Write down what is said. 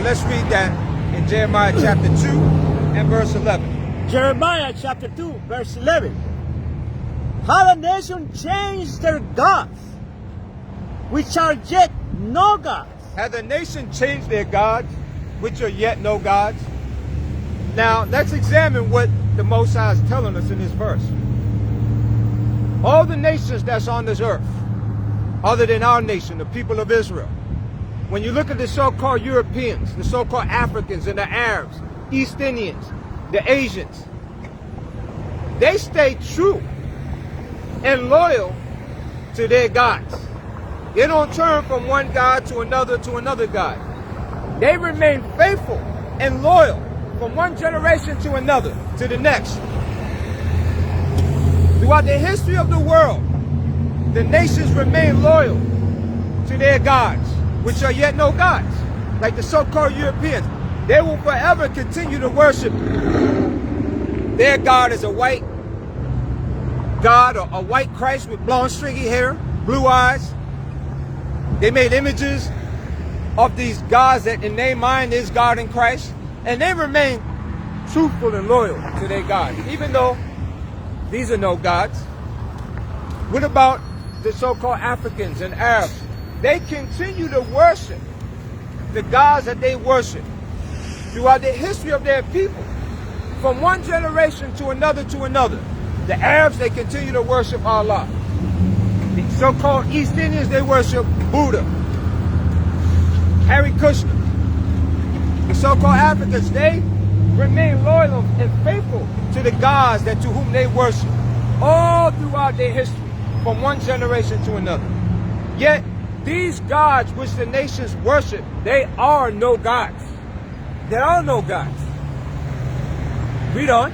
let's read that in Jeremiah chapter 2 and verse 11. Jeremiah chapter 2, verse 11. How the nation changed their gods, which are yet no gods. Have the nation changed their gods, which are yet no gods? Now, let's examine what the Most High is telling us in this verse. All the nations that's on this earth, other than our nation, the people of Israel, when you look at the so-called Europeans, the so-called Africans and the Arabs, East Indians, the Asians, they stay true and loyal to their gods. They don't turn from one God to another God. They remain faithful and loyal from one generation to another, to the next. Throughout the history of the world, the nations remain loyal to their gods, which are yet no gods, like the so-called Europeans. They will forever continue to worship their God as a white God, or a white Christ with blonde stringy hair, blue eyes. They made images of these gods that in their mind is God in Christ, and they remain truthful and loyal to their God, even though these are no gods. What about the so-called Africans and Arabs? They continue to worship the gods that they worship throughout the history of their people, from one generation to another to another. The Arabs, they continue to worship Allah. The so-called East Indians, they worship Buddha, Hare Krishna. The so-called Africans, they remain loyal and faithful to the gods that to whom they worship, all throughout their history, from one generation to another. Yet, these gods which the nations worship, they are no gods. There are no gods. Read on.